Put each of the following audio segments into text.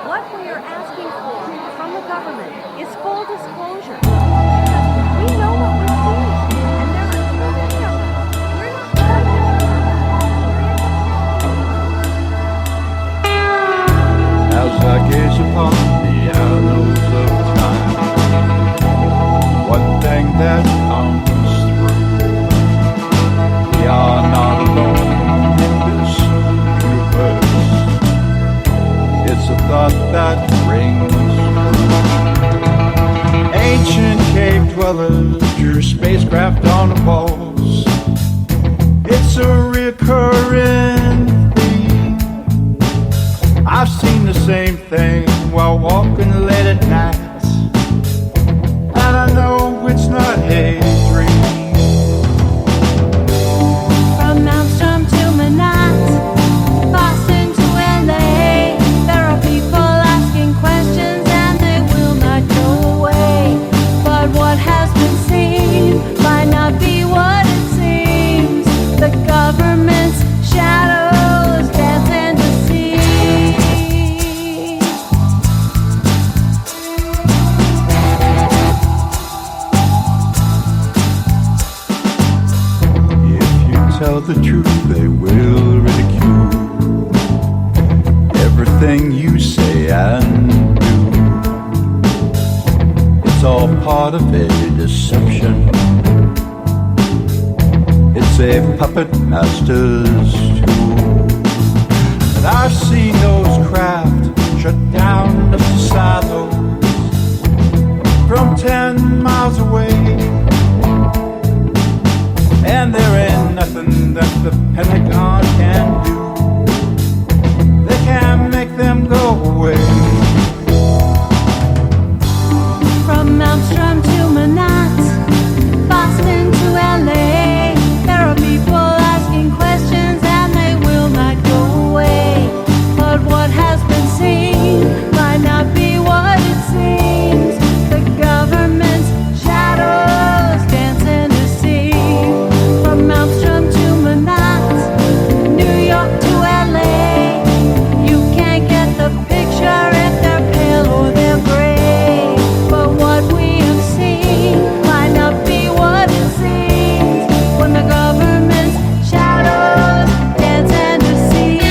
What we are asking for from the government is full disclosure. Because we know what we're seeing, and there are too many of us. We're not As I gaze upon the annals of time, one thing that comes through: we are not alone in this universe. It's a thought that rings true. Ancient cave dwellers drew spacecraft on the walls. It's a recurring theme. I've seen the same thing while walking late at night, and I know it's not a dream. From Amsterdam to Manhattan, Boston to LA, there are people asking questions and they will not go away. But what has been seen might not be what it seems. The government's shadows dance and deceive. If you tell the truth, they will ridicule everything you say and do. It's all part of a deception. It's a puppet master's tool. And I've seen those craft shut down up to silos from 10 miles away. And there ain't nothing that the Pentagon can do. They can't make them go away. From Amsterdam to Manhattan, Boston to LA, there are people asking questions and they will not go away. But what has been seen might not be what it seems. The government's shadows dance and deceive. From Amsterdam to Manhattan, New York to LA, you can't get the picture if they're pale or they're gray. But what we have seen might not be what it seems when the government's shadows dance and deceive.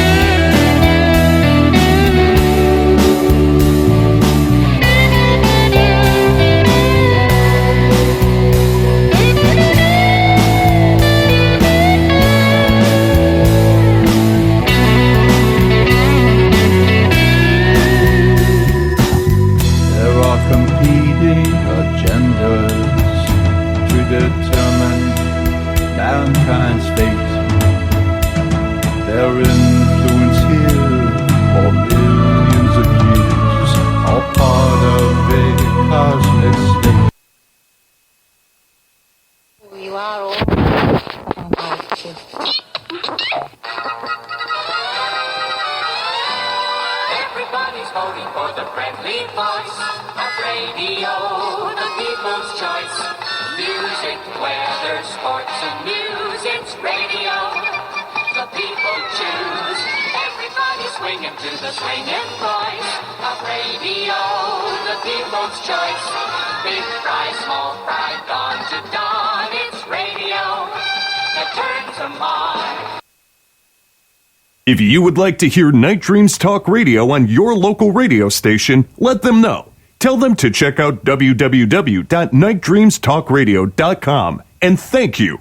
There are competing agendas to determine mankind's fate. Their influence here for millions of years, all part of a cosmic state. You are all. Everybody's voting for the friendly voice of radio, the people's choice. Music, weather, sports, and news, it's radio. The people choose. Everybody's swinging to the swinging voice of radio, the people's choice. Big fry, small fry, dawn to dawn, it's radio that turns them on. If you would like to hear Night Dreams Talk Radio on your local radio station, let them know. Tell them to check out www.nightdreamstalkradio.com, and thank you.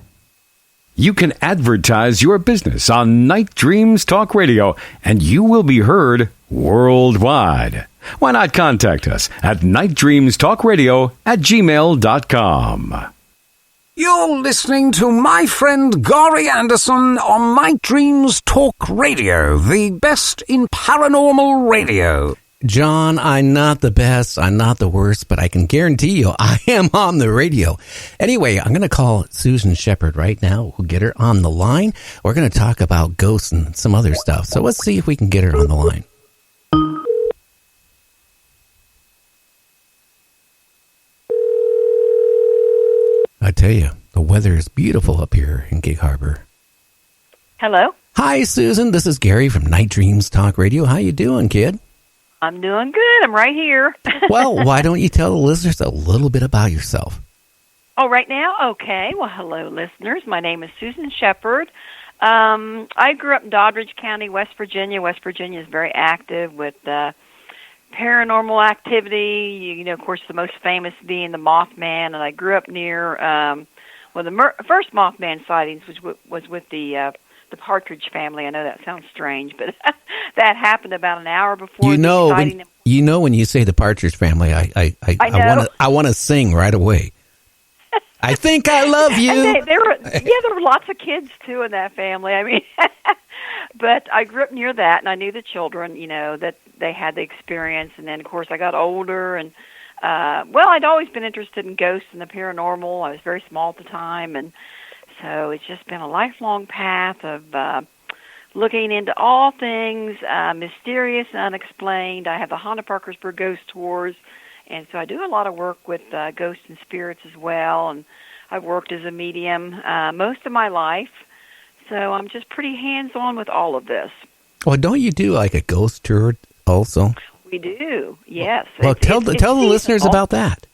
You can advertise your business on Night Dreams Talk Radio, and you will be heard worldwide. Why not contact us at nightdreamstalkradio@gmail.com. You're listening to my friend Gary Anderson on Night Dreams Talk Radio, the best in paranormal radio. John, I'm not the best, I'm not the worst, but I can guarantee you I am on the radio. Anyway, I'm going to call Susan Sheppard right now. We'll get her on the line. We're going to talk about ghosts and some other stuff. So let's see if we can get her on the line. I tell you, the weather is beautiful up here in Gig Harbor. Hello. Hi, Susan. This is Gary from Night Dreams Talk Radio. How you doing, kid? I'm doing good. I'm right here. Well, why don't you tell the listeners a little bit about yourself? Oh, right now? Okay. Well, hello, listeners. My name is Susan Sheppard. I grew up in Doddridge County, West Virginia. West Virginia is very active with paranormal activity. Of course, the most famous being the Mothman. And I grew up near, the first Mothman sightings was with the Partridge family. I know that sounds strange, but that happened about an hour before the sighting. When you say the Partridge family, I want to sing right away. I think I love you. And there were lots of kids too in that family. I mean, but I grew up near that, and I knew the children. That they had the experience, and then of course I got older, and I'd always been interested in ghosts and the paranormal. I was very small at the time, and so it's just been a lifelong path of looking into all things mysterious and unexplained. I have the Haunted Parkersburg Ghost Tours. And so I do a lot of work with ghosts and spirits as well, and I've worked as a medium most of my life, so I'm just pretty hands-on with all of this. Well, don't you do like a ghost tour also? We do, yes. Well, tell the listeners about that.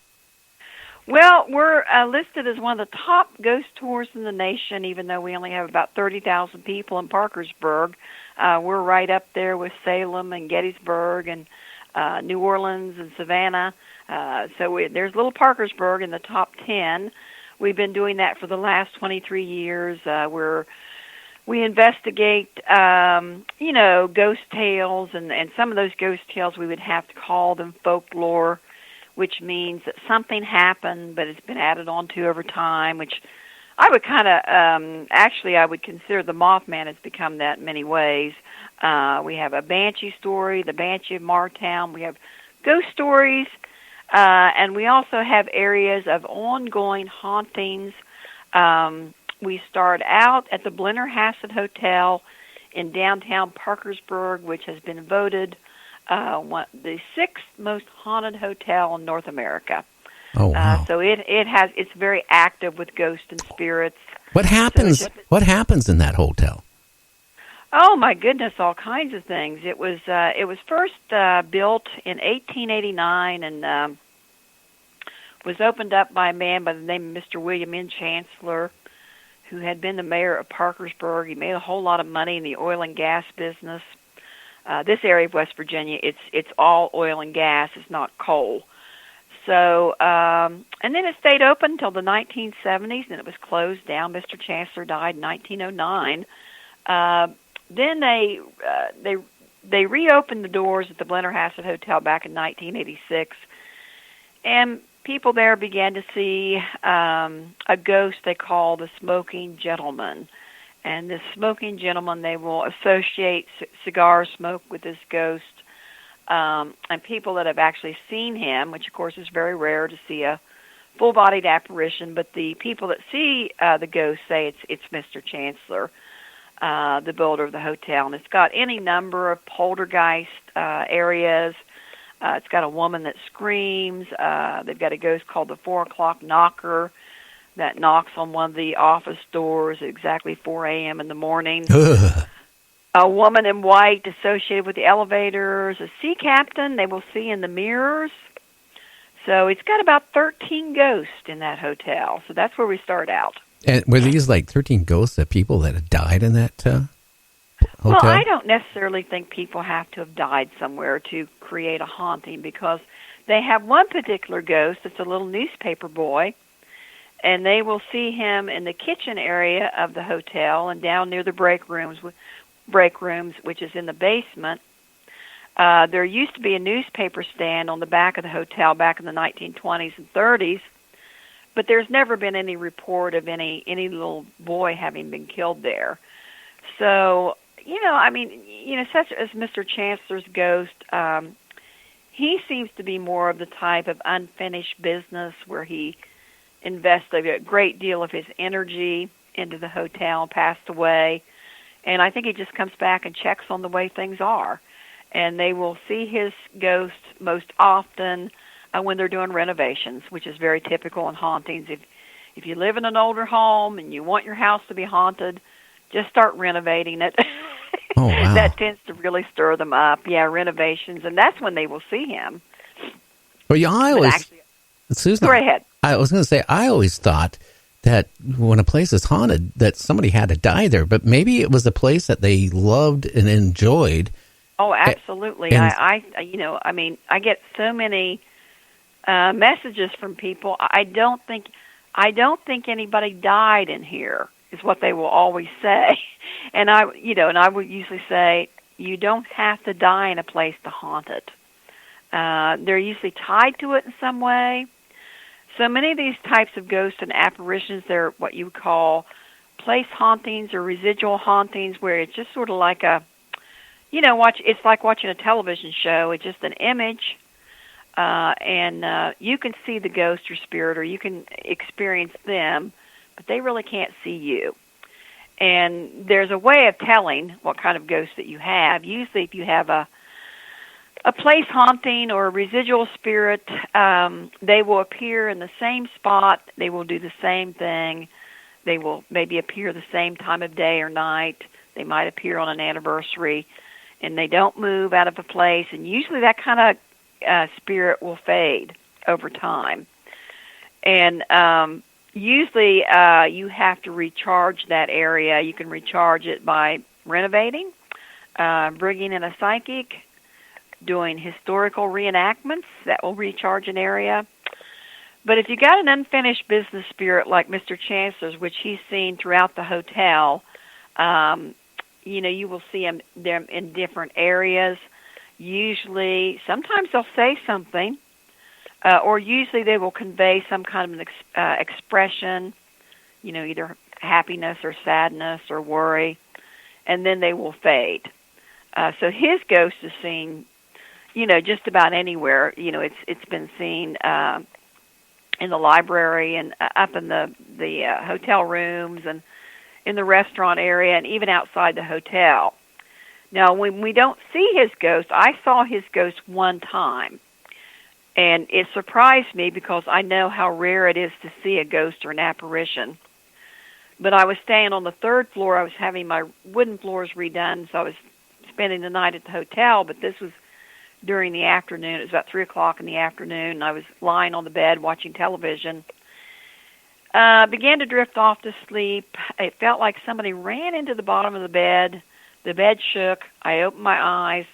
Well, we're listed as one of the top ghost tours in the nation, even though we only have about 30,000 people in Parkersburg. We're right up there with Salem and Gettysburg and New Orleans and Savannah. There's little Parkersburg in the top 10. We've been doing that for the last 23 years. We investigate, ghost tales, and some of those ghost tales we would have to call them folklore, which means that something happened, but it's been added on to over time, which I would kind of, I would consider the Mothman has become that in many ways. We have a Banshee story, the Banshee of Martown. We have ghost stories, and we also have areas of ongoing hauntings. We start out at the Blennerhassett Hotel in downtown Parkersburg, which has been voted the sixth most haunted hotel in North America. Oh, wow. So it's very active with ghosts and spirits. What happens in that hotel? Oh my goodness, all kinds of things. It was first built in 1889 and was opened up by a man by the name of Mr. William N. Chancellor, who had been the mayor of Parkersburg. He made a whole lot of money in the oil and gas business. This area of West Virginia, it's all oil and gas. It's not coal. So, and then it stayed open until the 1970s, and it was closed down. Mr. Chancellor died in 1909. Then they reopened the doors at the Blennerhassett Hotel back in 1986, and people there began to see a ghost they call the Smoking Gentleman. And this Smoking Gentleman, they will associate cigar smoke with this ghost. And people that have actually seen him, which of course is very rare to see a full-bodied apparition, but the people that see the ghost say it's Mr. Chancellor, the builder of the hotel. And it's got any number of poltergeist areas. It's got a woman that screams. They've got a ghost called the 4 o'clock knocker that knocks on one of the office doors at exactly 4 a.m. in the morning. A woman in white associated with the elevators, a sea captain they will see in the mirrors. So it's got about 13 ghosts in that hotel. So that's where we start out. And were these like 13 ghosts of people that had died in that hotel? Well, I don't necessarily think people have to have died somewhere to create a haunting, because they have one particular ghost that's a little newspaper boy, and they will see him in the kitchen area of the hotel and down near the break rooms, which is in the basement. There used to be a newspaper stand on the back of the hotel back in the 1920s and 30s, but there's never been any report of any little boy having been killed there. So, such as Mr. Chancellor's ghost, he seems to be more of the type of unfinished business where he invested a great deal of his energy into the hotel, passed away, and I think he just comes back and checks on the way things are. And they will see his ghost most often when they're doing renovations, which is very typical in hauntings. If you live in an older home and you want your house to be haunted, just start renovating it. Oh, wow. Wow. That tends to really stir them up. Yeah, renovations, and that's when they will see him. Well, yeah, I But always, actually, Susan, go ahead. I was going to say, I always thought that when a place is haunted, that somebody had to die there, but maybe it was a place that they loved and enjoyed. Oh, absolutely. And- I get so many messages from people. I don't think anybody died in here, is what they will always say. And I would usually say, you don't have to die in a place to haunt it. They're usually tied to it in some way. So many of these types of ghosts and apparitions, they're what you would call place hauntings or residual hauntings, where it's just sort of like it's like watching a television show. It's just an image, and you can see the ghost or spirit, or you can experience them, but they really can't see you. And there's a way of telling what kind of ghost that you have. Usually if you have a place haunting or a residual spirit, they will appear in the same spot. They will do the same thing. They will maybe appear the same time of day or night. They might appear on an anniversary, and they don't move out of a place. And usually that kind of spirit will fade over time. And usually you have to recharge that area. You can recharge it by renovating, bringing in a psychic, doing historical reenactments that will recharge an area. But if you got an unfinished business spirit like Mr. Chancellor's, which he's seen throughout the hotel, you will see them in different areas. Usually, sometimes they'll say something, or usually they will convey some kind of an expression, either happiness or sadness or worry, and then they will fade. So his ghost is seen, just about anywhere. It's been seen in the library and up in the hotel rooms and in the restaurant area and even outside the hotel. Now, when we don't see his ghost, I saw his ghost one time, and it surprised me because I know how rare it is to see a ghost or an apparition. But I was staying on the third floor. I was having my wooden floors redone, so I was spending the night at the hotel, but this was during the afternoon. It was about 3 o'clock in the afternoon, and I was lying on the bed watching television. Began to drift off to sleep. It felt like somebody ran into the bottom of the bed. The bed shook. I opened my eyes.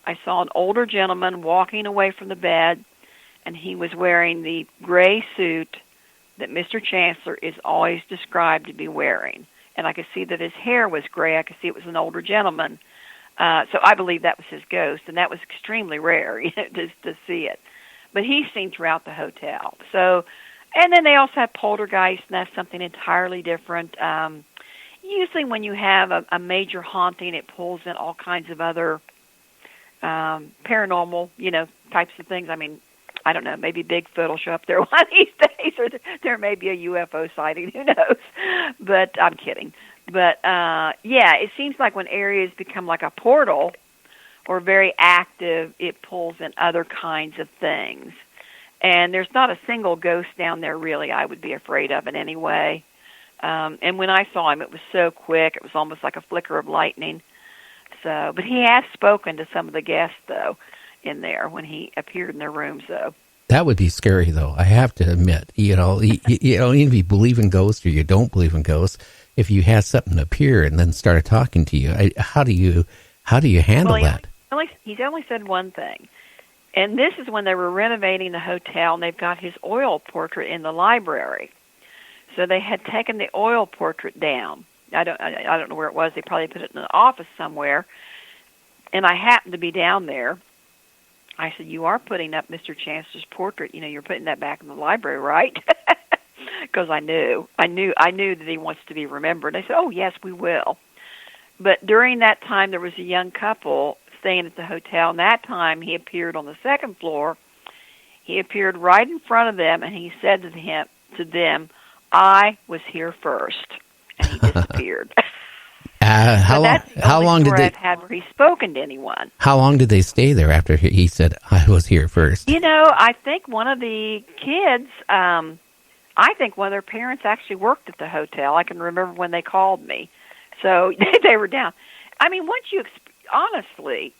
I saw an older gentleman walking away from the bed, and he was wearing the gray suit that Mr. Chancellor is always described to be wearing. And I could see that his hair was gray. I could see it was an older gentleman. So I believe that was his ghost, and that was extremely rare to see it. But he's seen throughout the hotel. So, and then they also have poltergeist, and that's something entirely different. Usually when you have a major haunting, it pulls in all kinds of other paranormal, types of things. I mean, I don't know, maybe Bigfoot will show up there one of these days, or there may be a UFO sighting, who knows. But I'm kidding. But, it seems like when areas become like a portal or very active, it pulls in other kinds of things. And there's not a single ghost down there, really, I would be afraid of in any way. And when I saw him, it was so quick. It was almost like a flicker of lightning. So, but he has spoken to some of the guests, though, in there when he appeared in their rooms, though. That would be scary, though. I have to admit, even if you believe in ghosts or you don't believe in ghosts, if you had something appear and then started talking to you, how do you handle that? He's only said one thing, and this is when they were renovating the hotel, and they've got his oil portrait in the library. So they had taken the oil portrait down. I don't know where it was. They probably put it in the office somewhere, and I happened to be down there. I said, "You are putting up Mr. Chancellor's portrait. You're putting that back in the library, right?" Because I knew that he wants to be remembered. I said, "Oh, yes, we will." But during that time, there was a young couple staying at the hotel, and that time he appeared on the second floor. He appeared right in front of them, and he said to them, "I was here first," and he disappeared. How long did they? I've had where he's spoken to anyone. How long did they stay there after he said, "I was here first"? I think one of the kids. I think one of their parents actually worked at the hotel. I can remember when they called me. So they were down. I mean, once you honestly,